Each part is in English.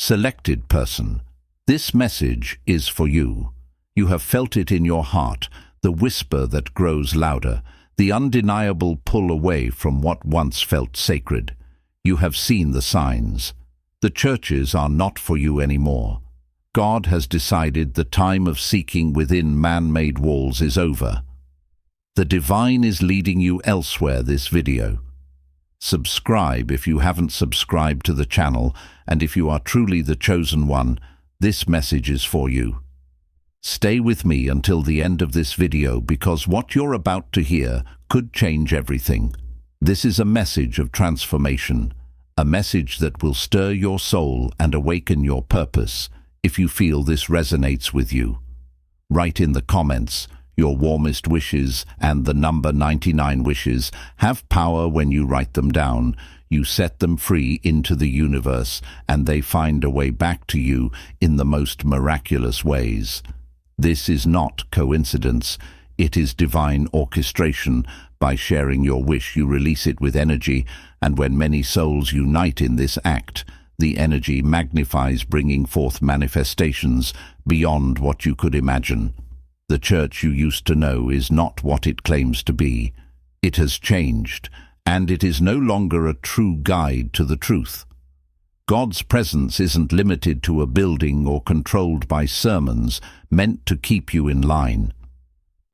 Selected person, this message is for you. You have felt it in your heart, the whisper that grows louder, the undeniable pull away from what once felt sacred. You have seen the signs. The churches are not for you anymore. God has decided the time of seeking within man-made walls is over. The divine is leading you elsewhere this video. Subscribe if you haven't subscribed to the channel, and if you are truly the chosen one, this message is for you. Stay with me until the end of this video because what you're about to hear could change everything. This is a message of transformation, a message that will stir your soul and awaken your purpose. If you feel this resonates with you, write in the comments your warmest wishes, and the number 99 wishes have power when you write them down. You set them free into the universe, and they find a way back to you in the most miraculous ways. This is not coincidence, it is divine orchestration. By sharing your wish, you release it with energy, and when many souls unite in this act, the energy magnifies, bringing forth manifestations beyond what you could imagine. The church you used to know is not what it claims to be. It has changed, and it is no longer a true guide to the truth. God's presence isn't limited to a building or controlled by sermons meant to keep you in line.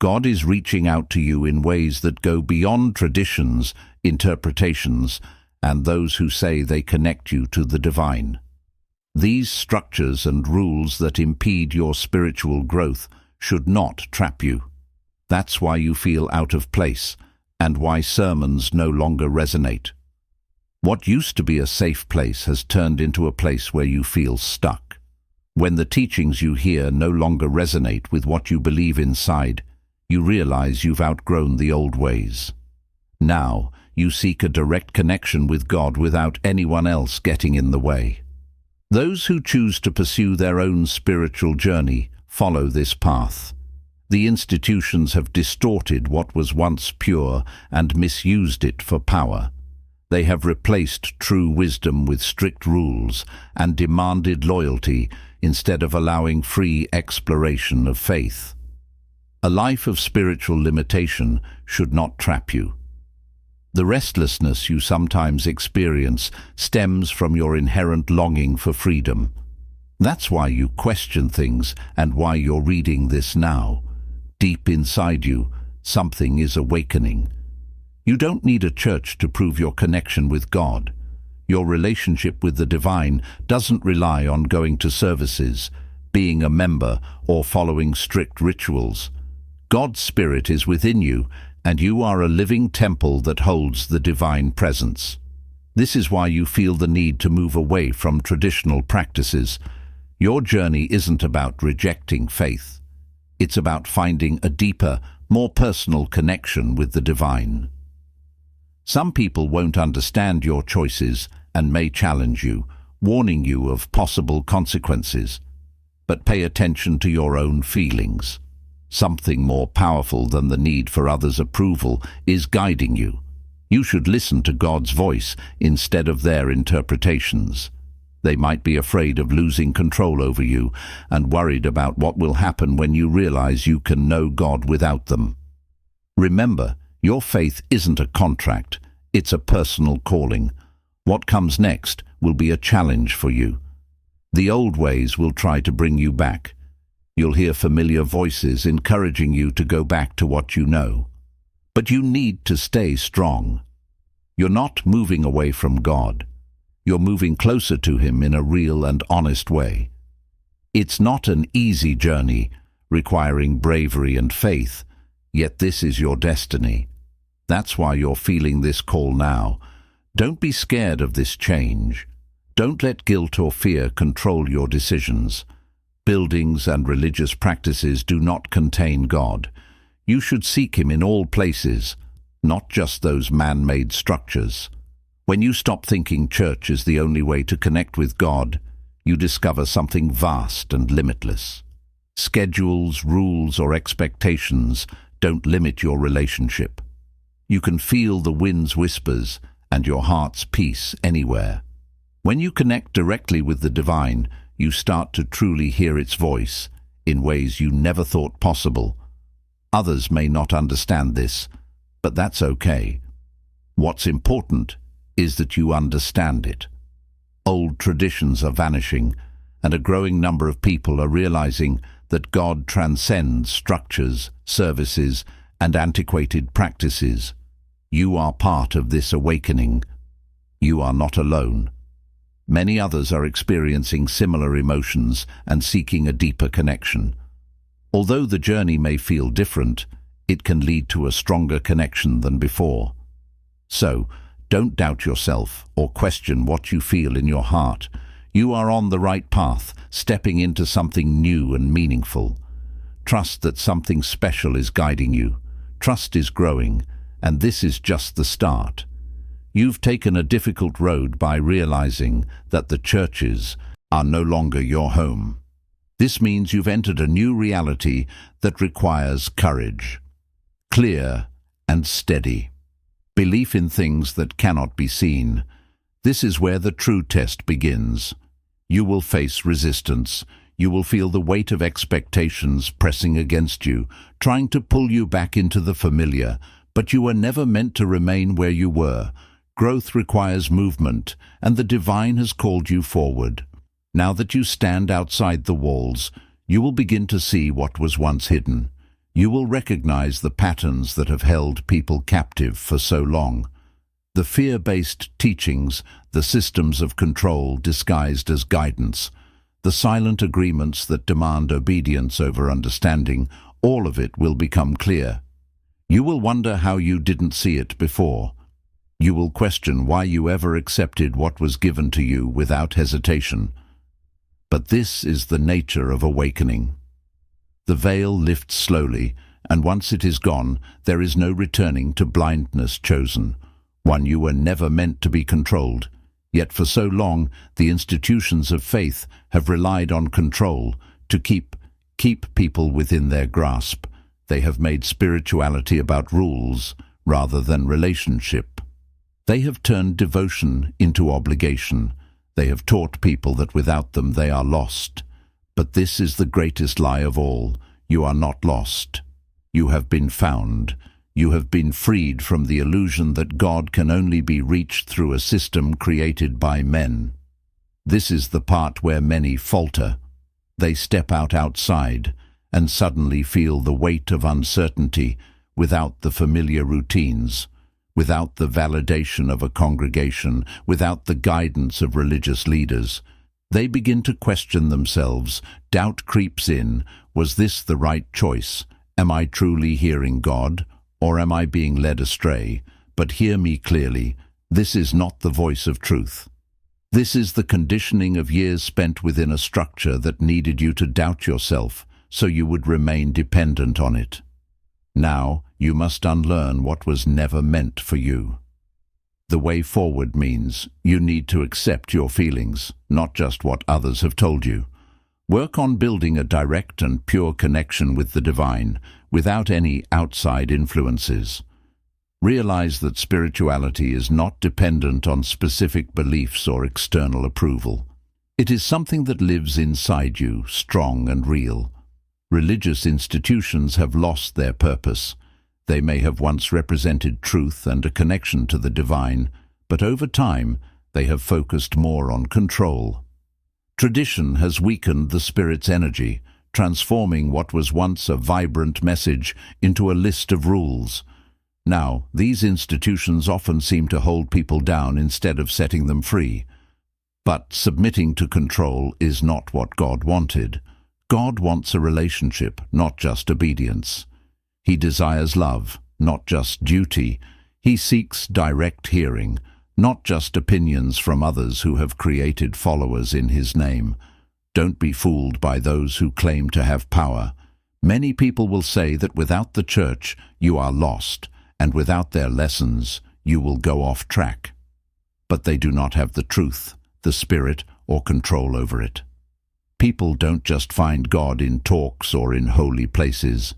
God is reaching out to you in ways that go beyond traditions, interpretations, and those who say they connect you to the divine. These structures and rules that impede your spiritual growth should not trap you. That's why you feel out of place, and why sermons no longer resonate. What used to be a safe place has turned into a place where you feel stuck. When the teachings you hear no longer resonate with what you believe inside, you realize you've outgrown the old ways. Now, you seek a direct connection with God without anyone else getting in the way. Those who choose to pursue their own spiritual journey follow this path. The institutions have distorted what was once pure and misused it for power. They have replaced true wisdom with strict rules and demanded loyalty instead of allowing free exploration of faith. A life of spiritual limitation should not trap you. The restlessness you sometimes experience stems from your inherent longing for freedom. That's why you question things and why you're reading this now. Deep inside you, something is awakening. You don't need a church to prove your connection with God. Your relationship with the divine doesn't rely on going to services, being a member, or following strict rituals. God's Spirit is within you, and you are a living temple that holds the divine presence. This is why you feel the need to move away from traditional practices. Your journey isn't about rejecting faith. It's about finding a deeper, more personal connection with the divine. Some people won't understand your choices and may challenge you, warning you of possible consequences. But pay attention to your own feelings. Something more powerful than the need for others' approval is guiding you. You should listen to God's voice instead of their interpretations. They might be afraid of losing control over you and worried about what will happen when you realize you can know God without them. Remember, your faith isn't a contract, it's a personal calling. What comes next will be a challenge for you. The old ways will try to bring you back. You'll hear familiar voices encouraging you to go back to what you know. But you need to stay strong. You're not moving away from God. You're moving closer to Him in a real and honest way. It's not an easy journey, requiring bravery and faith, yet this is your destiny. That's why you're feeling this call now. Don't be scared of this change. Don't let guilt or fear control your decisions. Buildings and religious practices do not contain God. You should seek Him in all places, not just those man-made structures. When you stop thinking church is the only way to connect with God, you discover something vast and limitless. Schedules, rules, or expectations don't limit your relationship. You can feel the wind's whispers and your heart's peace anywhere. When you connect directly with the divine, you start to truly hear its voice in ways you never thought possible. Others may not understand this, but that's okay. What's important is that you understand it. Old traditions are vanishing, and a growing number of people are realizing that God transcends structures, services, and antiquated practices. You are part of this awakening. You are not alone. Many others are experiencing similar emotions and seeking a deeper connection. Although the journey may feel different, it can lead to a stronger connection than before. So, don't doubt yourself or question what you feel in your heart. You are on the right path, stepping into something new and meaningful. Trust that something special is guiding you. Trust is growing, and this is just the start. You've taken a difficult road by realizing that the churches are no longer your home. This means you've entered a new reality that requires courage, clear and steady. Belief in things that cannot be seen. This is where the true test begins. You will face resistance. You will feel the weight of expectations pressing against you, trying to pull you back into the familiar, but you were never meant to remain where you were. Growth requires movement, and the divine has called you forward. Now that you stand outside the walls, you will begin to see what was once hidden. You will recognize the patterns that have held people captive for so long. The fear-based teachings, the systems of control disguised as guidance, the silent agreements that demand obedience over understanding, all of it will become clear. You will wonder how you didn't see it before. You will question why you ever accepted what was given to you without hesitation. But this is the nature of awakening. The veil lifts slowly, and once it is gone, there is no returning to blindness chosen, one you were never meant to be controlled. Yet for so long, the institutions of faith have relied on control to keep people within their grasp. They have made spirituality about rules rather than relationship. They have turned devotion into obligation. They have taught people that without them they are lost. But this is the greatest lie of all. You are not lost. You have been found. You have been freed from the illusion that God can only be reached through a system created by men. This is the part where many falter. They step outside and suddenly feel the weight of uncertainty without the familiar routines, without the validation of a congregation, without the guidance of religious leaders. They begin to question themselves. Doubt creeps in. Was this the right choice? Am I truly hearing God, or am I being led astray? But hear me clearly. This is not the voice of truth. This is the conditioning of years spent within a structure that needed you to doubt yourself, so you would remain dependent on it. Now, you must unlearn what was never meant for you. The way forward means you need to accept your feelings, not just what others have told you. Work on building a direct and pure connection with the divine, without any outside influences. Realize that spirituality is not dependent on specific beliefs or external approval. It is something that lives inside you, strong and real. Religious institutions have lost their purpose. They may have once represented truth and a connection to the divine, but over time they have focused more on control. Tradition has weakened the Spirit's energy, transforming what was once a vibrant message into a list of rules. Now, these institutions often seem to hold people down instead of setting them free. But submitting to control is not what God wanted. God wants a relationship, not just obedience. He desires love, not just duty. He seeks direct hearing, not just opinions from others who have created followers in His name. Don't be fooled by those who claim to have power. Many people will say that without the church you are lost, and without their lessons you will go off track. But they do not have the truth, the Spirit, or control over it. People don't just find God in talks or in holy places.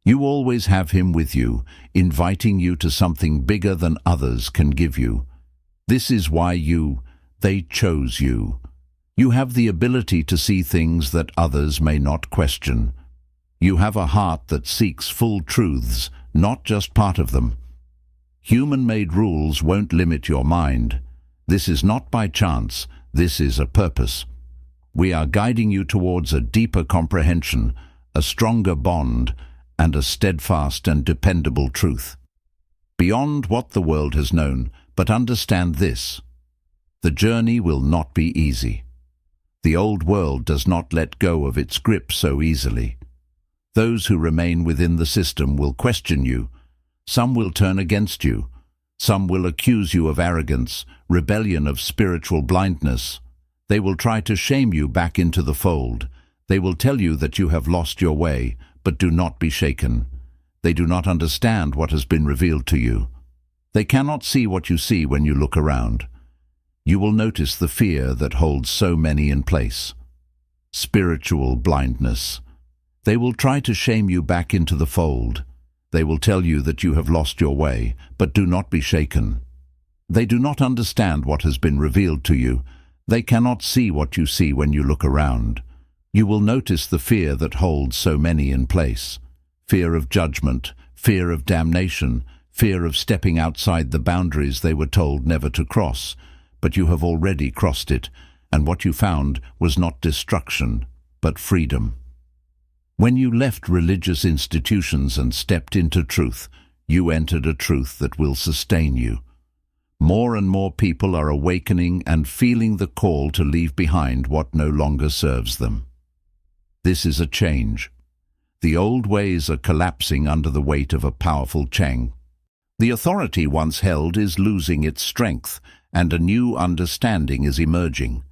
You always have Him with you, inviting you to something bigger than others can give you. This is why you They chose you. You have the ability to see things that others may not question. You have a heart that seeks full truths, not just part of them. Human-made rules won't limit your mind. This is not by chance, this is a purpose. We are guiding you towards a deeper comprehension, a stronger bond, and a steadfast and dependable truth. Beyond what the world has known, but understand this: the journey will not be easy. The old world does not let go of its grip so easily. Those who remain within the system will question you. Some will turn against you. Some will accuse you of arrogance, rebellion, of spiritual blindness. They will try to shame you back into the fold. They will tell you that you have lost your way, but do not be shaken. They do not understand what has been revealed to you. They cannot see what you see when you look around. You will notice the fear that holds so many in place. Spiritual blindness. They will try to shame you back into the fold. They will tell you that you have lost your way, but do not be shaken. They do not understand what has been revealed to you. They cannot see what you see when you look around. You will notice the fear that holds so many in place. Fear of judgment, fear of damnation, fear of stepping outside the boundaries they were told never to cross. But you have already crossed it, and what you found was not destruction, but freedom. When you left religious institutions and stepped into truth, you entered a truth that will sustain you. More and more people are awakening and feeling the call to leave behind what no longer serves them. This is a change. The old ways are collapsing under the weight of a powerful Cheng. The authority once held is losing its strength, and a new understanding is emerging.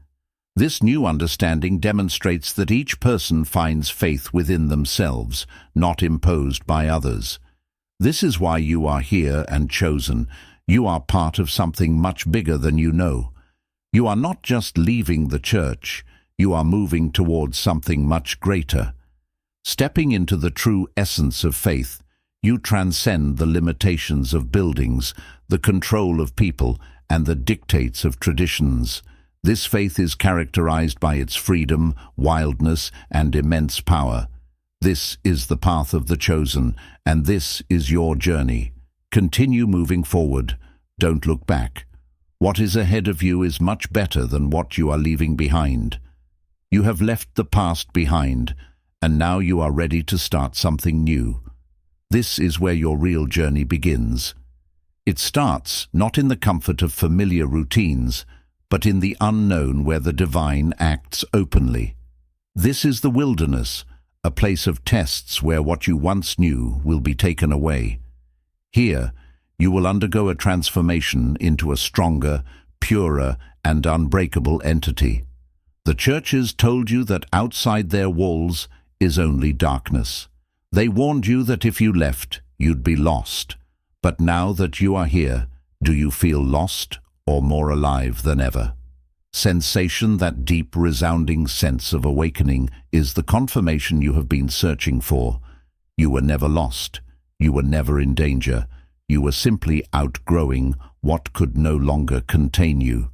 This new understanding demonstrates that each person finds faith within themselves, not imposed by others. This is why you are here and chosen. You are part of something much bigger than you know. You are not just leaving the church, you are moving towards something much greater. Stepping into the true essence of faith, you transcend the limitations of buildings, the control of people, and the dictates of traditions. This faith is characterized by its freedom, wildness, and immense power. This is the path of the chosen, and this is your journey. Continue moving forward. Don't look back. What is ahead of you is much better than what you are leaving behind. You have left the past behind, and now you are ready to start something new. This is where your real journey begins. It starts not in the comfort of familiar routines, but in the unknown where the divine acts openly. This is the wilderness, a place of tests where what you once knew will be taken away. Here, you will undergo a transformation into a stronger, purer, and unbreakable entity. The churches told you that outside their walls is only darkness. They warned you that if you left, you'd be lost. But now that you are here, do you feel lost or more alive than ever? Sensation, that deep, resounding sense of awakening, is the confirmation you have been searching for. You were never lost. You were never in danger. You were simply outgrowing what could no longer contain you.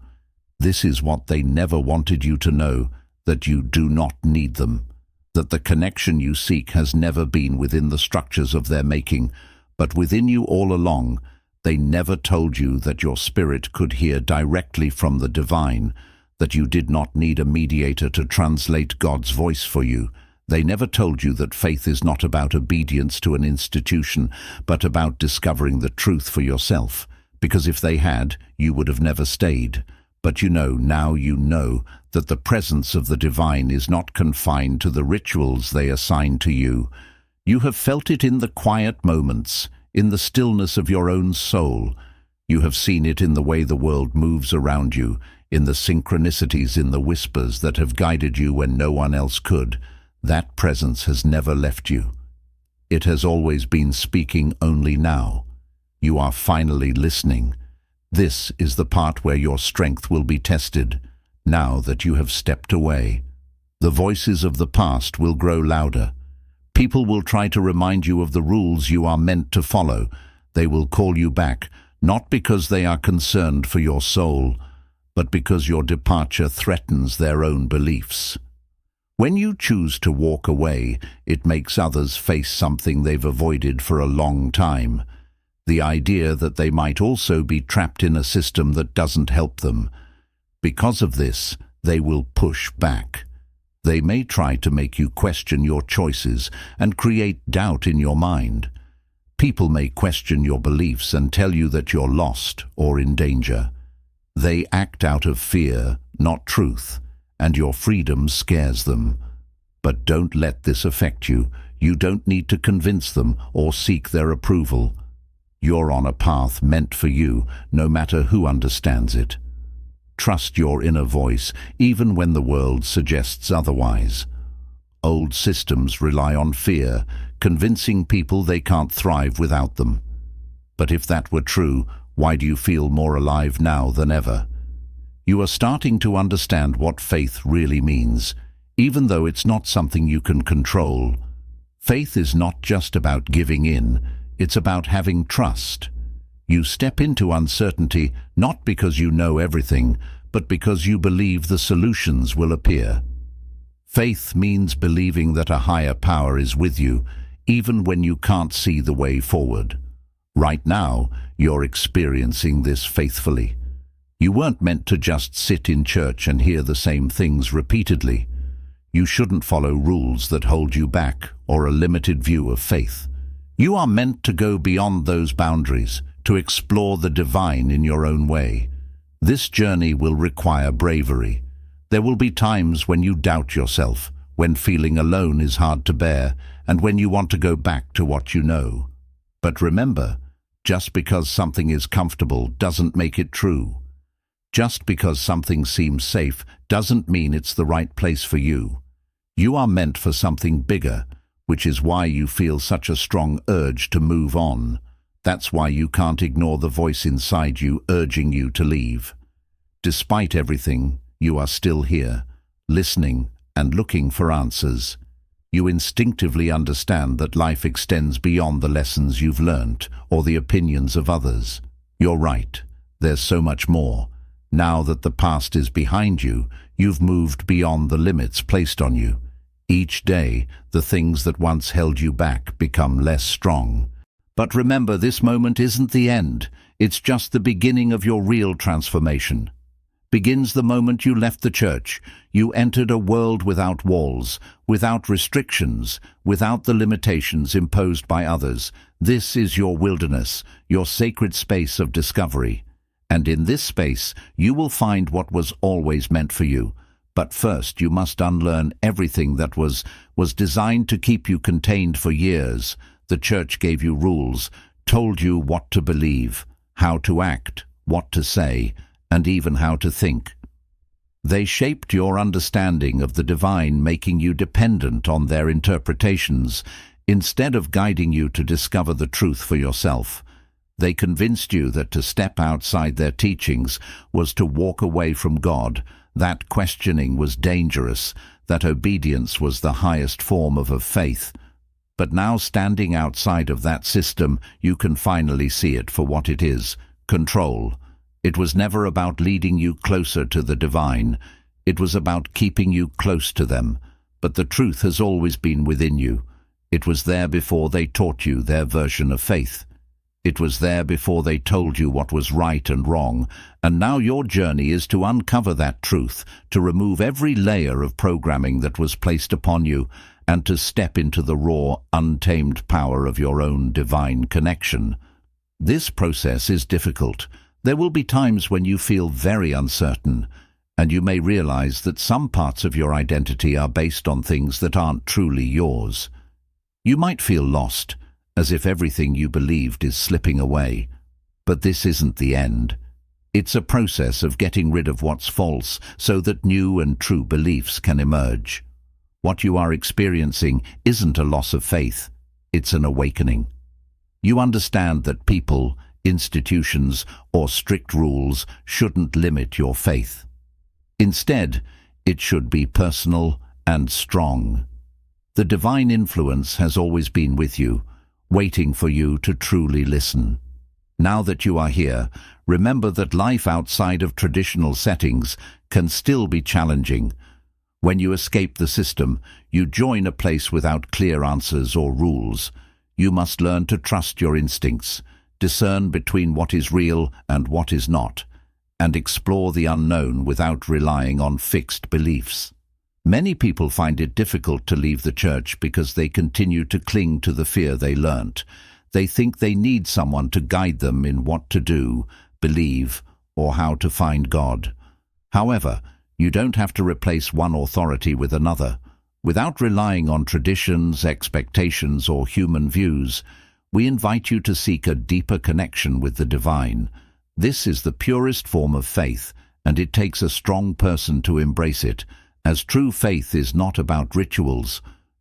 This is what they never wanted you to know, that you do not need them, that the connection you seek has never been within the structures of their making, but within you all along. They never told you that your spirit could hear directly from the divine, that you did not need a mediator to translate God's voice for you. They never told you that faith is not about obedience to an institution, but about discovering the truth for yourself, because if they had, you would have never stayed. But now you know that the presence of the divine is not confined to the rituals they assign to you. You have felt it in the quiet moments, in the stillness of your own soul. You have seen it in the way the world moves around you, in the synchronicities, in the whispers that have guided you when no one else could. That presence has never left you. It has always been speaking, only now. You are finally listening. This is the part where your strength will be tested, now that you have stepped away. The voices of the past will grow louder. People will try to remind you of the rules you are meant to follow. They will call you back, not because they are concerned for your soul, but because your departure threatens their own beliefs. When you choose to walk away, it makes others face something they've avoided for a long time. The idea that they might also be trapped in a system that doesn't help them. Because of this, they will push back. They may try to make you question your choices and create doubt in your mind. People may question your beliefs and tell you that you're lost or in danger. They act out of fear, not truth, and your freedom scares them. But don't let this affect you. You don't need to convince them or seek their approval. You're on a path meant for you, no matter who understands it. Trust your inner voice, even when the world suggests otherwise. Old systems rely on fear, convincing people they can't thrive without them. But if that were true, why do you feel more alive now than ever? You are starting to understand what faith really means, even though it's not something you can control. Faith is not just about giving in, it's about having trust. You step into uncertainty not because you know everything, but because you believe the solutions will appear. Faith means believing that a higher power is with you, even when you can't see the way forward. Right now, you're experiencing this faithfully. You weren't meant to just sit in church and hear the same things repeatedly. You shouldn't follow rules that hold you back or a limited view of faith. You are meant to go beyond those boundaries, to explore the divine in your own way. This journey will require bravery. There will be times when you doubt yourself, when feeling alone is hard to bear, and when you want to go back to what you know. But remember, just because something is comfortable doesn't make it true. Just because something seems safe doesn't mean it's the right place for you. You are meant for something bigger, which is why you feel such a strong urge to move on. That's why you can't ignore the voice inside you urging you to leave. Despite everything, you are still here, listening and looking for answers. You instinctively understand that life extends beyond the lessons you've learnt or the opinions of others. You're right, there's so much more. Now that the past is behind you, you've moved beyond the limits placed on you. Each day, the things that once held you back become less strong. But remember, this moment isn't the end. It's just the beginning of your real transformation. Begins the moment you left the church. You entered a world without walls, without restrictions, without the limitations imposed by others. This is your wilderness, your sacred space of discovery. And in this space, you will find what was always meant for you. But first, you must unlearn everything that was designed to keep you contained for years. The church gave you rules, told you what to believe, how to act, what to say, and even how to think. They shaped your understanding of the divine, making you dependent on their interpretations, instead of guiding you to discover the truth for yourself. They convinced you that to step outside their teachings was to walk away from God, that questioning was dangerous, that obedience was the highest form of faith. But now, standing outside of that system, you can finally see it for what it is: control. It was never about leading you closer to the divine. It was about keeping you close to them. But the truth has always been within you. It was there before they taught you their version of faith. It was there before they told you what was right and wrong, and now your journey is to uncover that truth, to remove every layer of programming that was placed upon you, and to step into the raw, untamed power of your own divine connection. This process is difficult. There will be times when you feel very uncertain, and you may realize that some parts of your identity are based on things that aren't truly yours. You might feel lost, as if everything you believed is slipping away. But this isn't the end. It's a process of getting rid of what's false so that new and true beliefs can emerge. What you are experiencing isn't a loss of faith, it's an awakening. You understand that people, institutions, or strict rules shouldn't limit your faith. Instead, it should be personal and strong. The divine influence has always been with you, waiting for you to truly listen. Now that you are here, remember that life outside of traditional settings can still be challenging. When you escape the system, you join a place without clear answers or rules. You must learn to trust your instincts, discern between what is real and what is not, and explore the unknown without relying on fixed beliefs. Many people find it difficult to leave the church because they continue to cling to the fear they learnt. They think they need someone to guide them in what to do, believe, or how to find God. However, you don't have to replace one authority with another. Without relying on traditions, expectations, or human views, we invite you to seek a deeper connection with the divine. This is the purest form of faith, and it takes a strong person to embrace it, as true faith is not about rituals.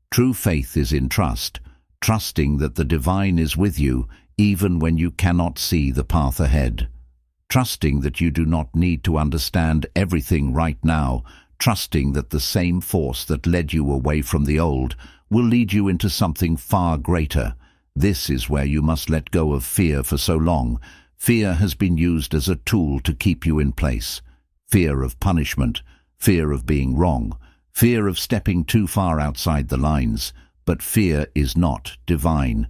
True faith is in trust, trusting that the divine is with you even when you cannot see the path ahead. Trusting that you do not need to understand everything right now, trusting that the same force that led you away from the old will lead you into something far greater. This is where you must let go of fear for so long. Fear has been used as a tool to keep you in place. Fear of punishment, fear of being wrong, fear of stepping too far outside the lines. But fear is not divine.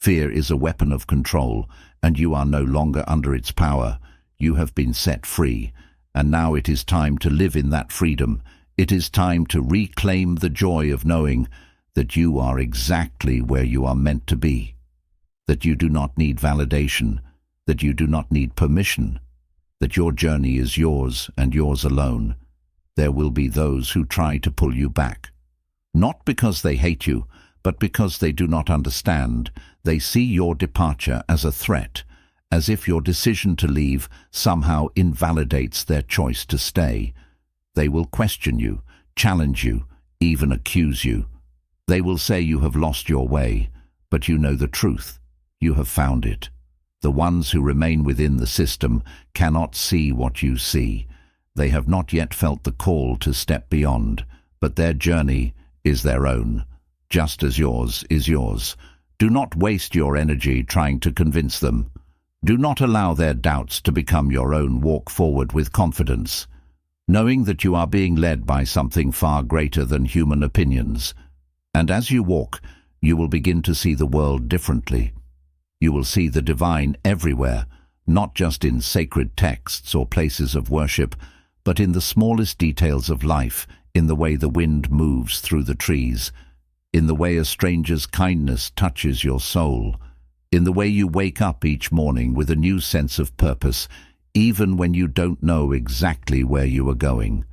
Fear is a weapon of control, and you are no longer under its power. You have been set free, and now it is time to live in that freedom. It is time to reclaim the joy of knowing that you are exactly where you are meant to be, that you do not need validation, that you do not need permission, that your journey is yours and yours alone. There will be those who try to pull you back, not because they hate you, but because they do not understand. They see your departure as a threat, as if your decision to leave somehow invalidates their choice to stay. They will question you, challenge you, even accuse you. They will say you have lost your way, but you know the truth. You have found it. The ones who remain within the system cannot see what you see. They have not yet felt the call to step beyond, but their journey is their own, just as yours is yours. Do not waste your energy trying to convince them. Do not allow their doubts to become your own. Walk forward with confidence, knowing that you are being led by something far greater than human opinions. And as you walk, you will begin to see the world differently. You will see the divine everywhere, not just in sacred texts or places of worship, but in the smallest details of life, in the way the wind moves through the trees, in the way a stranger's kindness touches your soul, in the way you wake up each morning with a new sense of purpose, even when you don't know exactly where you are going.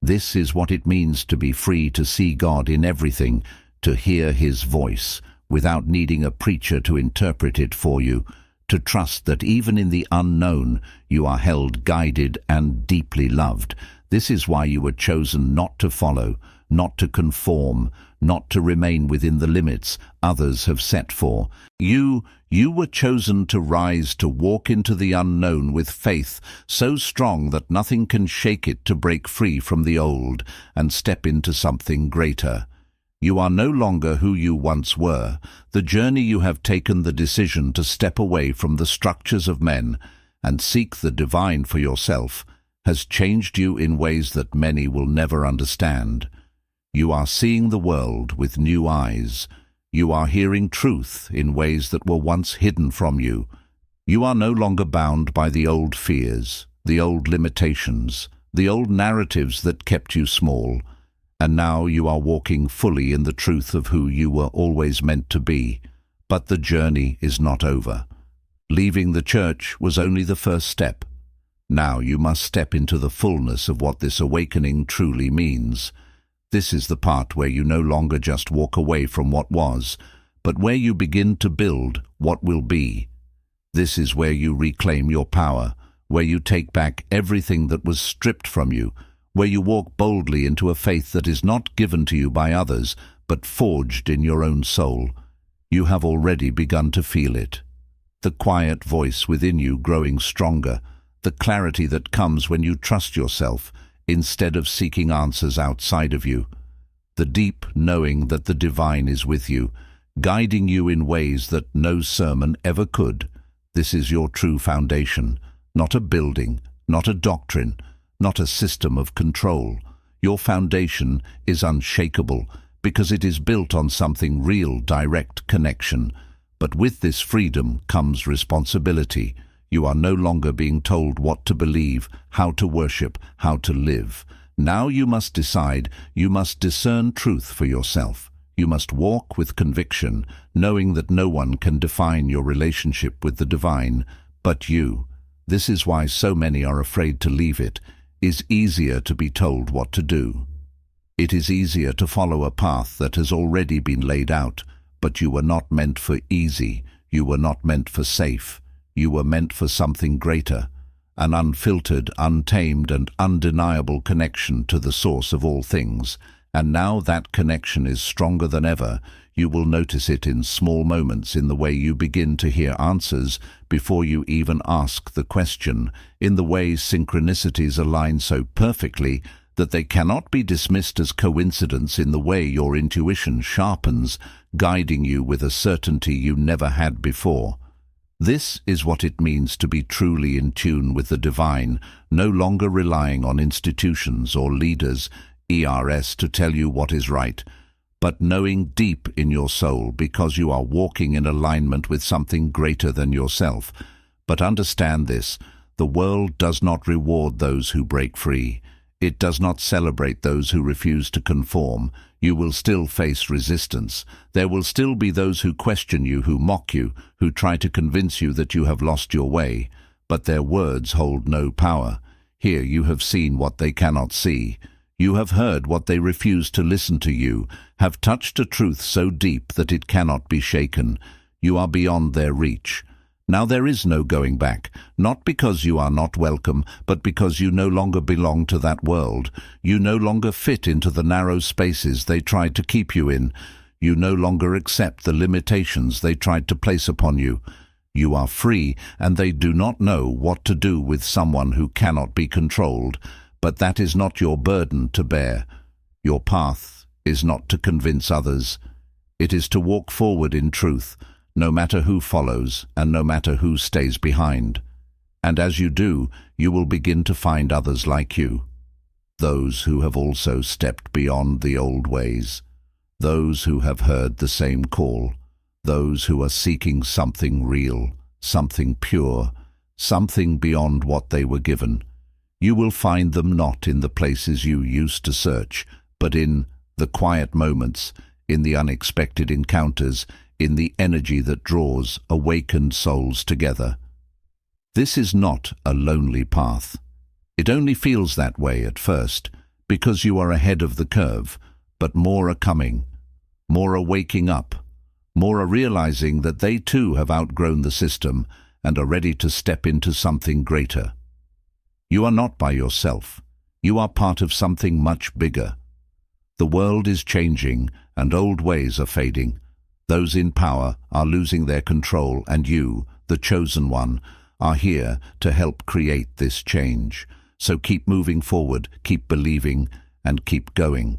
This is what it means to be free to see God in everything, to hear His voice without needing a preacher to interpret it for you, to trust that even in the unknown you are held, guided, and deeply loved. This is why you were chosen not to follow, not to conform, not to remain within the limits others have set for. You were chosen to rise, to walk into the unknown with faith so strong that nothing can shake it, to break free from the old and step into something greater. You are no longer who you once were. The journey you have taken, the decision to step away from the structures of men and seek the divine for yourself, has changed you in ways that many will never understand. You are seeing the world with new eyes. You are hearing truth in ways that were once hidden from you. You are no longer bound by the old fears, the old limitations, the old narratives that kept you small. And now you are walking fully in the truth of who you were always meant to be. But the journey is not over. Leaving the church was only the first step. Now you must step into the fullness of what this awakening truly means. This is the part where you no longer just walk away from what was, but where you begin to build what will be. This is where you reclaim your power, where you take back everything that was stripped from you, where you walk boldly into a faith that is not given to you by others, but forged in your own soul. You have already begun to feel it. The quiet voice within you growing stronger, the clarity that comes when you trust yourself instead of seeking answers outside of you, the deep knowing that the divine is with you, guiding you in ways that no sermon ever could. This is your true foundation, not a building, not a doctrine, not a system of control. Your foundation is unshakable because it is built on something real, direct connection. But with this freedom comes responsibility. You are no longer being told what to believe, how to worship, how to live. Now you must decide, you must discern truth for yourself. You must walk with conviction, knowing that no one can define your relationship with the divine but you. This is why so many are afraid to leave it. It is easier to be told what to do. It is easier to follow a path that has already been laid out, but you were not meant for easy. You were not meant for safe. You were meant for something greater, an unfiltered, untamed, and undeniable connection to the source of all things. And now that connection is stronger than ever. You will notice it in small moments, in the way you begin to hear answers before you even ask the question, in the way synchronicities align so perfectly that they cannot be dismissed as coincidence, in the way your intuition sharpens, guiding you with a certainty you never had before. This is what it means to be truly in tune with the divine, no longer relying on institutions or leaders, ERS, to tell you what is right, but knowing deep in your soul, because you are walking in alignment with something greater than yourself. But understand this, the world does not reward those who break free. It does not celebrate those who refuse to conform. You will still face resistance. There will still be those who question you, who mock you, who try to convince you that you have lost your way. But their words hold no power. Here you have seen what they cannot see. You have heard what they refuse to listen to. You have touched a truth so deep that it cannot be shaken. You are beyond their reach. Now there is no going back, not because you are not welcome, but because you no longer belong to that world. You no longer fit into the narrow spaces they tried to keep you in. You no longer accept the limitations they tried to place upon you. You are free, and they do not know what to do with someone who cannot be controlled. But that is not your burden to bear. Your path is not to convince others. It is to walk forward in truth, no matter who follows and no matter who stays behind. And as you do, you will begin to find others like you, those who have also stepped beyond the old ways, those who have heard the same call, those who are seeking something real, something pure, something beyond what they were given. You will find them not in the places you used to search, but in the quiet moments, in the unexpected encounters, in the energy that draws awakened souls together. This is not a lonely path. It only feels that way at first, because you are ahead of the curve, but more are coming, more are waking up, more are realizing that they too have outgrown the system and are ready to step into something greater. You are not by yourself. You are part of something much bigger. The world is changing and old ways are fading. Those in power are losing their control, and you, the chosen one, are here to help create this change. So keep moving forward, keep believing, and keep going.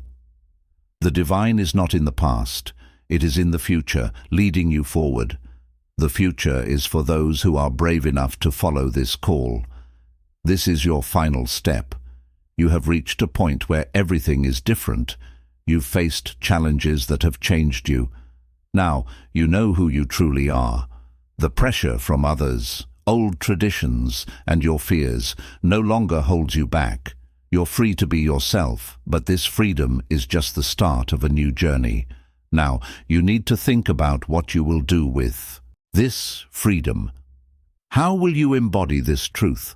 The divine is not in the past. It is in the future, leading you forward. The future is for those who are brave enough to follow this call. This is your final step. You have reached a point where everything is different. You've faced challenges that have changed you. Now you know who you truly are. The pressure from others, old traditions, and your fears no longer holds you back. You're free to be yourself, but this freedom is just the start of a new journey. Now you need to think about what you will do with this freedom. How will you embody this truth?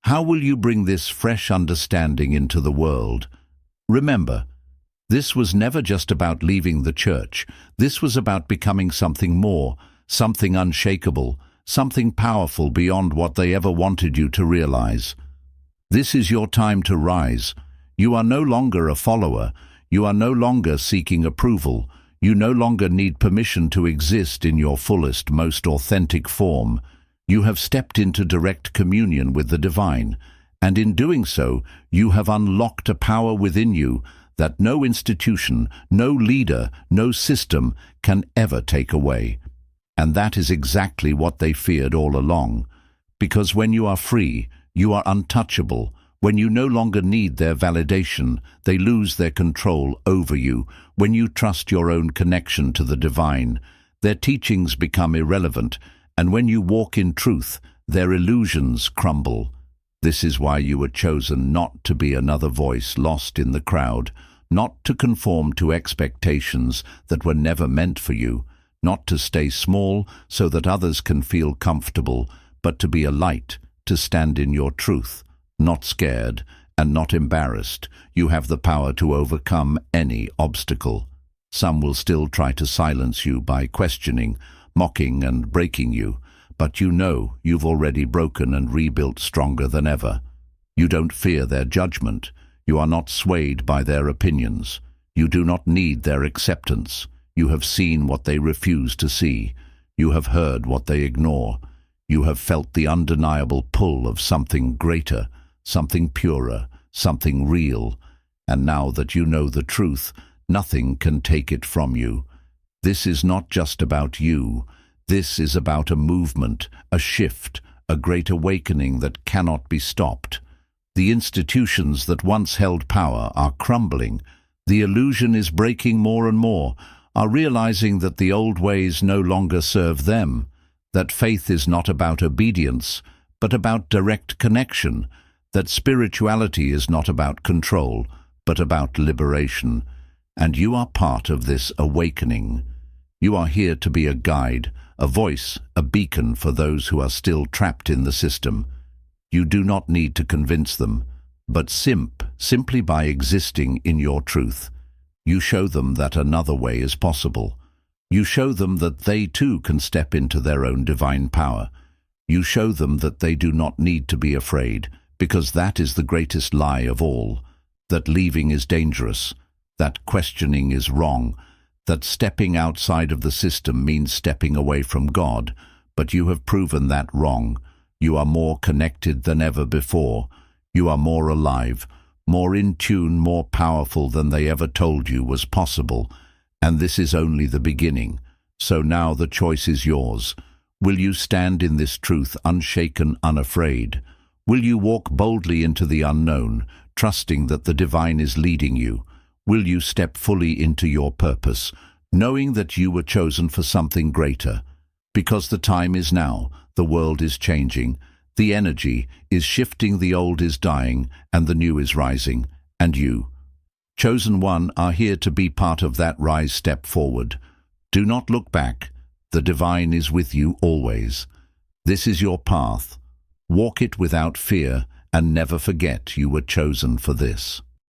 How will you bring this fresh understanding into the world? Remember, this was never just about leaving the church. This was about becoming something more, something unshakable, something powerful beyond what they ever wanted you to realize. This is your time to rise. You are no longer a follower. You are no longer seeking approval. You no longer need permission to exist in your fullest, most authentic form. You have stepped into direct communion with the divine, and in doing so, you have unlocked a power within you that no institution, no leader, no system can ever take away. And that is exactly what they feared all along. Because when you are free, you are untouchable. When you no longer need their validation, they lose their control over you. When you trust your own connection to the divine, their teachings become irrelevant, and when you walk in truth, their illusions crumble. This is why you were chosen not to be another voice lost in the crowd, not to conform to expectations that were never meant for you, not to stay small so that others can feel comfortable, but to be a light, to stand in your truth, not scared and not embarrassed. You have the power to overcome any obstacle. Some will still try to silence you by questioning, mocking and breaking you, but you know you've already broken and rebuilt stronger than ever. You don't fear their judgment. You are not swayed by their opinions. You do not need their acceptance. You have seen what they refuse to see. You have heard what they ignore. You have felt the undeniable pull of something greater, something purer, something real. And now that you know the truth, nothing can take it from you. This is not just about you. This is about a movement, a shift, a great awakening that cannot be stopped. The institutions that once held power are crumbling. The illusion is breaking more and more, are realizing that the old ways no longer serve them, that faith is not about obedience, but about direct connection, that spirituality is not about control, but about liberation. And you are part of this awakening. You are here to be a guide, a voice, a beacon for those who are still trapped in the system. You do not need to convince them, but simply by existing in your truth, you show them that another way is possible. You show them that they too can step into their own divine power. You show them that they do not need to be afraid, because that is the greatest lie of all, that leaving is dangerous, that questioning is wrong, that stepping outside of the system means stepping away from God. But you have proven that wrong. You are more connected than ever before. You are more alive, more in tune, more powerful than they ever told you was possible. And this is only the beginning. So now the choice is yours. Will you stand in this truth unshaken, unafraid? Will you walk boldly into the unknown, trusting that the divine is leading you? Will you step fully into your purpose, knowing that you were chosen for something greater? Because the time is now, the world is changing, the energy is shifting, the old is dying, and the new is rising. And you, chosen one, are here to be part of that rise. Step forward. Do not look back. The divine is with you always. This is your path. Walk it without fear, and never forget you were chosen for this.